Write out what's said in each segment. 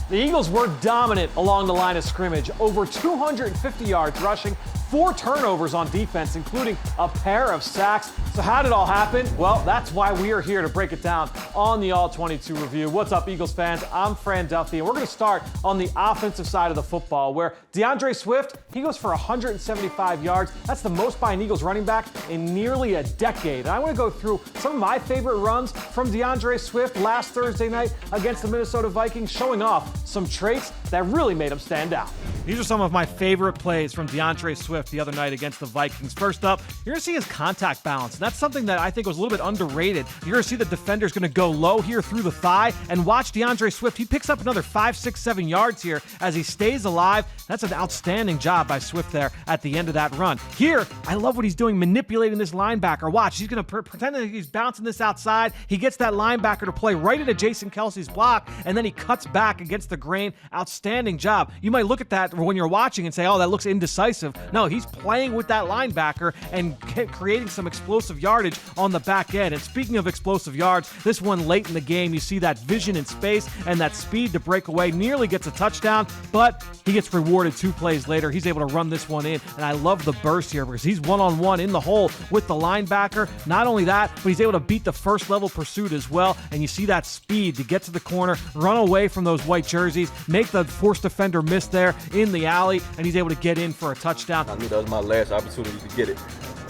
The Eagles were dominant along the line of scrimmage, over 250 yards rushing, 4 turnovers on defense, including a pair of sacks. So how did it all happen? Well, that's why we are here to break it down on the All-22 review. What's up, Eagles fans? I'm Fran Duffy, and we're going to start on the offensive side of the football, where DeAndre Swift, he goes for 175 yards. That's the most by an Eagles running back in nearly a decade. And I want to go through some of my favorite runs from DeAndre Swift last Thursday night against the Minnesota Vikings, showing off some traits that really made him stand out. These are some of my favorite plays from DeAndre Swift the other night against the Vikings. First up, you're going to see his contact balance. And that's something that I think was a little bit underrated. You're going to see the defender's going to go low here through the thigh, and watch DeAndre Swift. He picks up another 5, 6, 7 yards here as he stays alive. That's an outstanding job by Swift there at the end of that run. Here, I love what he's doing, manipulating this linebacker. Watch, he's going to pretend that he's bouncing this outside. He gets that linebacker to play right into Jason Kelce's block, and then he cuts back against the grain. Outstanding job. You might look at that when you're watching and say, oh, that looks indecisive. No, he's playing with that linebacker and creating some explosive yardage on the back end. And speaking of explosive yards, this one late in the game, you see that vision in space and that speed to break away, nearly gets a touchdown, but he gets rewarded 2 plays later. He's able to run this one in, and I love the burst here because he's one-on-one in the hole with the linebacker. Not only that, but he's able to beat the first level pursuit as well, and you see that speed to get to the corner, run away from those white jerseys, make the forced defender miss there in the alley, and he's able to get in for a touchdown. I knew that was my last opportunity to get it.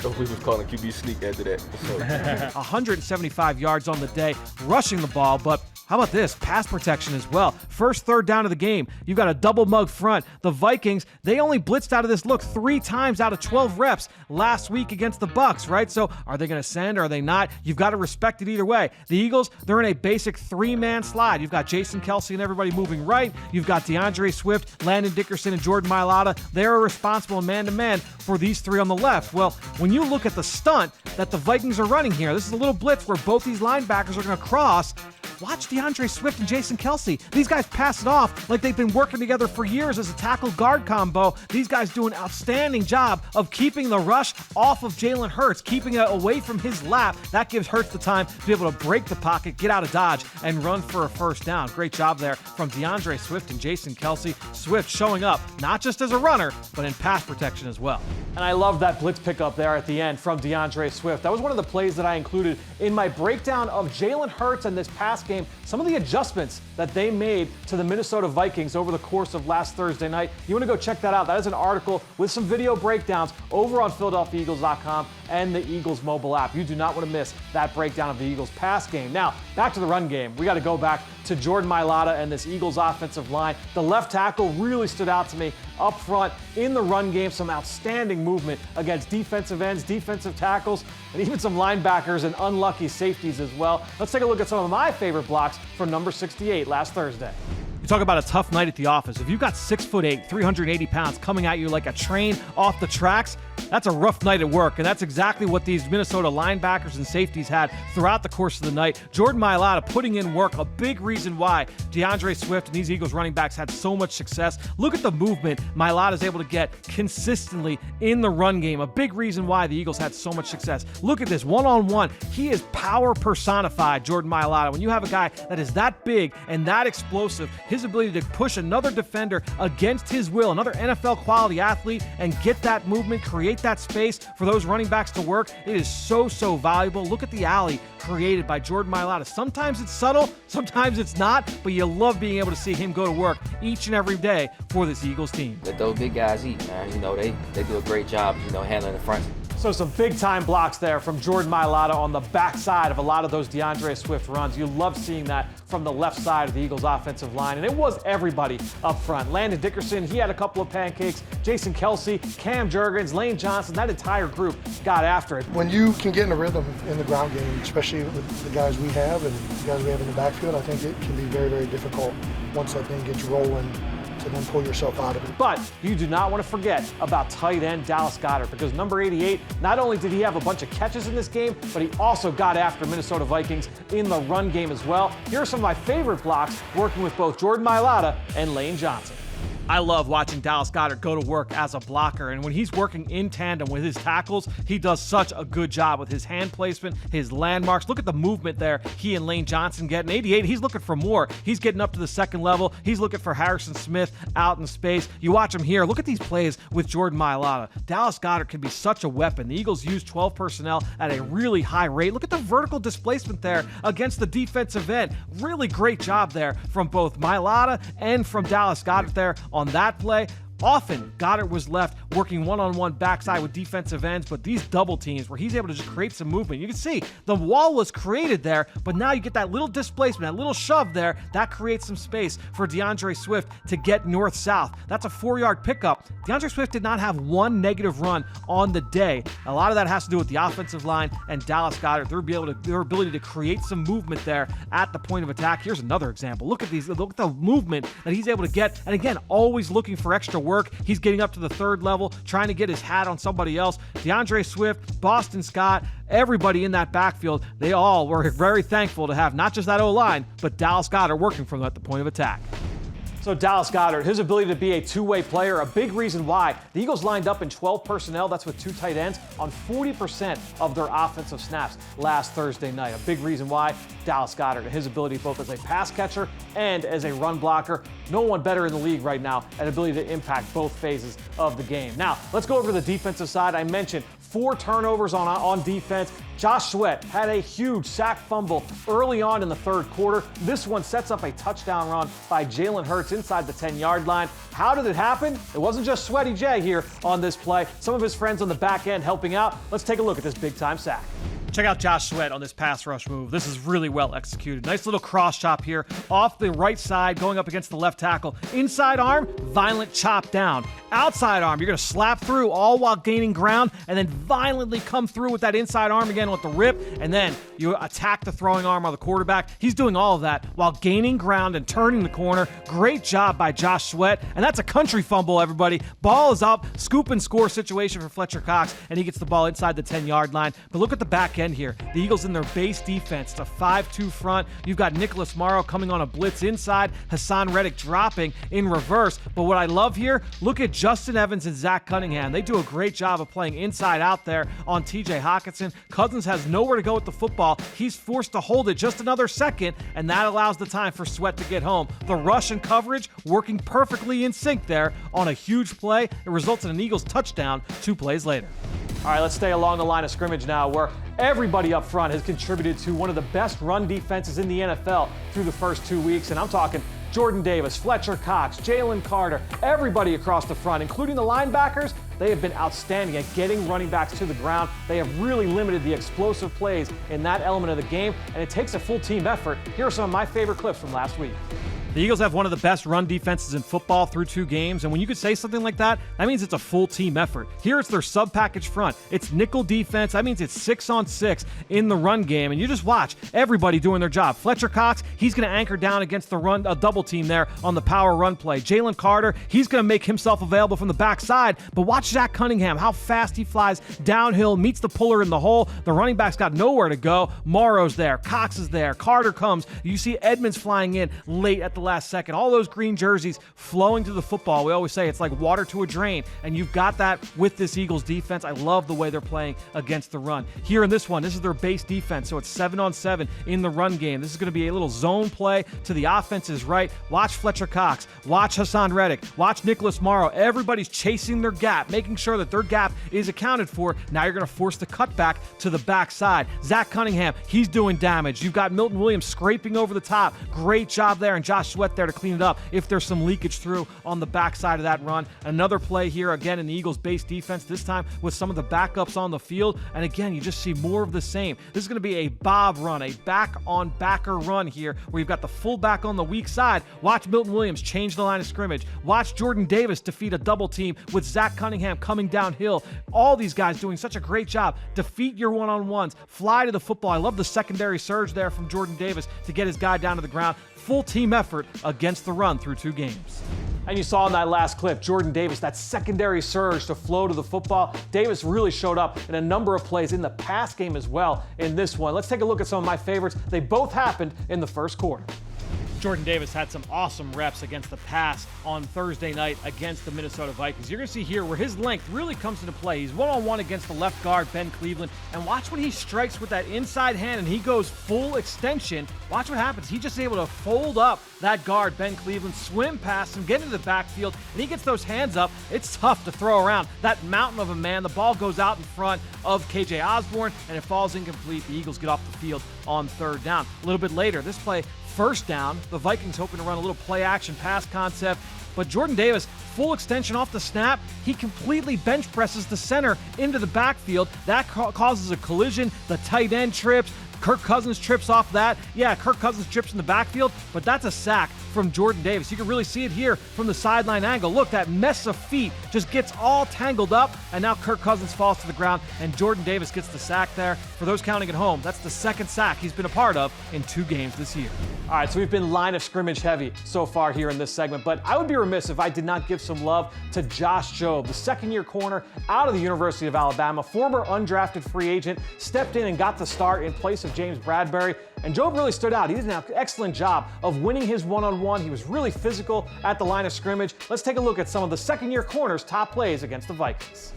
So we was calling QB sneak after that. So. 175 yards on the day, rushing the ball, but how about this? Pass protection as well. First third down of the game. You've got a double mug front. The Vikings, they only blitzed out of this look 3 times out of 12 reps last week against the Bucs, right? So are they going to send or are they not? You've got to respect it either way. The Eagles, they're in a basic 3-man slide. You've got Jason Kelce and everybody moving right. You've got DeAndre Swift, Landon Dickerson, and Jordan Mailata. They're responsible man-to-man for these 3 on the left. Well, when you look at the stunt that the Vikings are running here, this is a little blitz where both these linebackers are going to cross. Watch DeAndre Swift and Jason Kelce. These guys pass it off like they've been working together for years as a tackle-guard combo. These guys do an outstanding job of keeping the rush off of Jalen Hurts, keeping it away from his lap. That gives Hurts the time to be able to break the pocket, get out of dodge, and run for a first down. Great job there from DeAndre Swift and Jason Kelce. Swift showing up not just as a runner, but in pass protection as well. And I love that blitz pickup there at the end from DeAndre Swift. That was one of the plays that I included in my breakdown of Jalen Hurts and this pass game, some of the adjustments that they made to the Minnesota Vikings over the course of last Thursday night. You want to go check that out. That is an article with some video breakdowns over on PhiladelphiaEagles.com and the Eagles mobile app. You do not want to miss that breakdown of the Eagles pass game. Now, back to the run game. We got to go back to Jordan Mailata and this Eagles offensive line. The left tackle really stood out to me up front in the run game. Some outstanding movement against defensive ends, defensive tackles, and even some linebackers and unlucky safeties as well. Let's take a look at some of my favorite blocks from number 68 last Thursday. You talk about a tough night at the office. If you've got 6'8", 380 pounds coming at you like a train off the tracks, that's a rough night at work, and that's exactly what these Minnesota linebackers and safeties had throughout the course of the night. Jordan Mailata putting in work, a big reason why DeAndre Swift and these Eagles running backs had so much success. Look at the movement Mailata is able to get consistently in the run game, a big reason why the Eagles had so much success. Look at this, one-on-one. He is power personified, Jordan Mailata. When you have a guy that is that big and that explosive, his ability to push another defender against his will, another NFL quality athlete, and get that movement, create that space for those running backs to work, it is so valuable. Look at the alley created by Jordan Mailata. Sometimes it's subtle, sometimes it's not, but you love being able to see him go to work each and every day for this Eagles team. Let those big guys eat, man. You know, they do a great job, handling the front. So some big-time blocks there from Jordan Mailata on the backside of a lot of those DeAndre Swift runs. You love seeing that from the left side of the Eagles offensive line, and it was everybody up front. Landon Dickerson, he had a couple of pancakes. Jason Kelce, Cam Jurgens, Lane Johnson, that entire group got after it. When you can get in a rhythm in the ground game, especially with the guys we have and the guys we have in the backfield, I think it can be very, very difficult once that thing gets rolling to then pull yourself out of it. But you do not want to forget about tight end Dallas Goddard, because number 88, not only did he have a bunch of catches in this game, but he also got after Minnesota Vikings in the run game as well. Here are some of my favorite blocks working with both Jordan Mailata and Lane Johnson. I love watching Dallas Goddard go to work as a blocker, and when he's working in tandem with his tackles, he does such a good job with his hand placement, his landmarks. Look at the movement there he and Lane Johnson get. In 88, he's looking for more. He's getting up to the second level. He's looking for Harrison Smith out in space. You watch him here. Look at these plays with Jordan Mailata. Dallas Goddard can be such a weapon. The Eagles use 12 personnel at a really high rate. Look at the vertical displacement there against the defensive end. Really great job there from both Mailata and from Dallas Goddard there on that play. Often, Goddard was left working one-on-one backside with defensive ends, but these double teams where he's able to just create some movement. You can see the wall was created there, but now you get that little displacement, that little shove there. That creates some space for DeAndre Swift to get north-south. That's a 4-yard pickup. DeAndre Swift did not have one negative run on the day. A lot of that has to do with the offensive line and Dallas Goddard, their ability to create some movement there at the point of attack. Here's another example. Look at these. Look at the movement that he's able to get. And again, always looking for extra work. He's getting up to the third level, trying to get his hat on somebody else. DeAndre Swift, Boston Scott, everybody in that backfield, they all were very thankful to have not just that O-line, but Dallas Goddard working from at the point of attack. So Dallas Goddard, his ability to be a two-way player, a big reason why the Eagles lined up in 12 personnel, that's with 2 tight ends, on 40% of their offensive snaps last Thursday night. A big reason why Dallas Goddard, his ability both as a pass catcher and as a run blocker. No one better in the league right now at ability to impact both phases of the game. Now, let's go over to the defensive side. I mentioned 4 turnovers on defense. Josh Sweat had a huge sack fumble early on in the third quarter. This one sets up a touchdown run by Jalen Hurts inside the 10-yard line. How did it happen? It wasn't just Sweaty J here on this play. Some of his friends on the back end helping out. Let's take a look at this big-time sack. Check out Josh Sweat on this pass rush move. This is really well executed. Nice little cross chop here off the right side going up against the left tackle. Inside arm, violent chop down. Outside arm, you're going to slap through all while gaining ground and then violently come through with that inside arm again with the rip, and then you attack the throwing arm on the quarterback. He's doing all of that while gaining ground and turning the corner. Great job by Josh Sweat, and that's a country fumble, everybody. Ball is up, scoop and score situation for Fletcher Cox, and he gets the ball inside the 10-yard line. But look at the back end here. The Eagles in their base defense, it's a 5-2 front. You've got Nicholas Morrow coming on a blitz inside, Hassan Reddick dropping in reverse. But what I love here, look at Justin Evans and Zach Cunningham. They do a great job of playing inside out there on TJ Hockenson. Cousins has nowhere to go with the football. He's forced to hold it just another second, and that allows the time for Sweat to get home. The rush and coverage working perfectly in sync there on a huge play. It results in an Eagles touchdown 2 plays later. All right, let's stay along the line of scrimmage now, where everybody up front has contributed to one of the best run defenses in the NFL through the first 2 weeks, and I'm talking Jordan Davis, Fletcher Cox, Jalen Carter, everybody across the front, including the linebackers. They have been outstanding at getting running backs to the ground. They have really limited the explosive plays in that element of the game, and it takes a full team effort. Here are some of my favorite clips from last week. The Eagles have one of the best run defenses in football through 2 games, and when you could say something like that, that means it's a full team effort. Here it's their sub-package front. It's nickel defense. That means it's 6-on-6 in the run game, and you just watch everybody doing their job. Fletcher Cox, he's going to anchor down against the run, a double team there on the power run play. Jalen Carter, he's going to make himself available from the backside, but watch Zach Cunningham, how fast he flies downhill, meets the puller in the hole. The running back's got nowhere to go. Morrow's there. Cox is there. Carter comes. You see Edmonds flying in late at the last second. All those green jerseys flowing to the football. We always say it's like water to a drain, and you've got that with this Eagles defense. I love the way they're playing against the run. Here in this one, this is their base defense, so it's 7-on-7 in the run game. This is going to be a little zone play to the offense's right. Watch Fletcher Cox. Watch Hassan Reddick. Watch Nicholas Morrow. Everybody's chasing their gap, making sure that their gap is accounted for. Now you're going to force the cutback to the backside. Zach Cunningham, he's doing damage. You've got Milton Williams scraping over the top. Great job there, and Josh Sweat there to clean it up if there's some leakage through on the backside of that run. Another play here again in the Eagles base defense, this time with some of the backups on the field, and again you just see more of the same. This is going to be a bob run, a back on backer run here where you've got the fullback on the weak side. Watch Milton Williams change the line of scrimmage. Watch Jordan Davis defeat a double team with Zach Cunningham coming downhill. All these guys doing such a great job. Defeat your one-on-ones, fly to the football. I love the secondary surge there from Jordan Davis to get his guy down to the ground. Full team effort against the run through 2 games. And you saw in that last clip, Jordan Davis, that secondary surge to flow to the football. Davis really showed up in a number of plays in the pass game as well in this one. Let's take a look at some of my favorites. They both happened in the first quarter. Jordan Davis had some awesome reps against the pass on Thursday night against the Minnesota Vikings. You're going to see here where his length really comes into play. He's one-on-one against the left guard, Ben Cleveland, and watch when he strikes with that inside hand and he goes full extension. Watch what happens. He's just able to fold up that guard, Ben Cleveland, swim past him, get into the backfield, and he gets those hands up. It's tough to throw around that mountain of a man. The ball goes out in front of KJ Osborne, and it falls incomplete. The Eagles get off the field on third down. A little bit later, this play, first down. The Vikings hoping to run a little play-action pass concept, but Jordan Davis, full extension off the snap, he completely bench presses the center into the backfield. That causes a collision. The tight end trips. Kirk Cousins trips off that. Yeah, Kirk Cousins trips in the backfield, but that's a sack from Jordan Davis. You can really see it here from the sideline angle. Look, that mess of feet just gets all tangled up, and now Kirk Cousins falls to the ground, and Jordan Davis gets the sack there. For those counting at home, that's the second sack he's been a part of in 2 games this year. All right, so we've been line of scrimmage heavy so far here in this segment, but I would be remiss if I did not give some love to Josh Jobe, the second-year corner out of the University of Alabama, former undrafted free agent, stepped in and got the start in place of James Bradbury, and Jobe really stood out. He did an excellent job of winning his one-on-one. He was really physical at the line of scrimmage. Let's take a look at some of the second-year corners' top plays against the Vikings.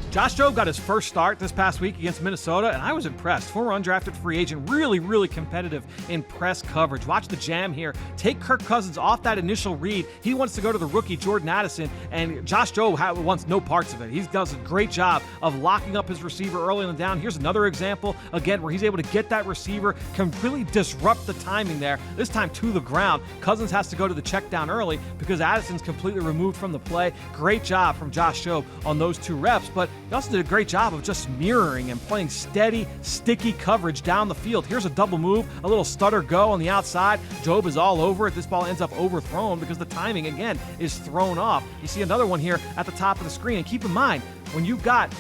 Josh Jobe got his first start this past week against Minnesota, and I was impressed. Former undrafted free agent, really competitive in press coverage. Watch the jam here. Take Kirk Cousins off that initial read. He wants to go to the rookie Jordan Addison, and Josh Jobe wants no parts of it. He does a great job of locking up his receiver early on the down. Here's another example, again, where he's able to get that receiver, completely disrupt the timing there, this time to the ground. Cousins has to go to the check down early because Addison's completely removed from the play. Great job from Josh Jobe on those 2 reps, but he also did a great job of just mirroring and playing steady, sticky coverage down the field. Here's a double move, a little stutter go on the outside. Jobe is all over it. This ball ends up overthrown because the timing, again, is thrown off. You see another one here at the top of the screen. And keep in mind, when you've got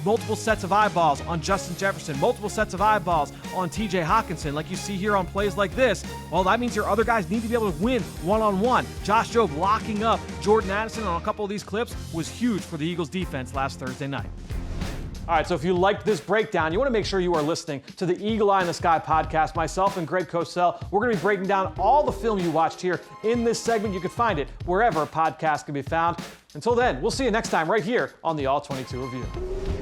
multiple sets of eyeballs on Justin Jefferson, multiple sets of eyeballs on TJ Hawkinson, like you see here on plays like this, well, that means your other guys need to be able to win one-on-one. Josh Jobe locking up Jordan Addison on a couple of these clips was huge for the Eagles defense last Thursday night. All right, so if you liked this breakdown, you want to make sure you are listening to the Eagle Eye in the Sky podcast. Myself and Greg Cosell, we're going to be breaking down all the film you watched here in this segment. You can find it wherever podcasts can be found. Until then, we'll see you next time right here on the All 22 Review.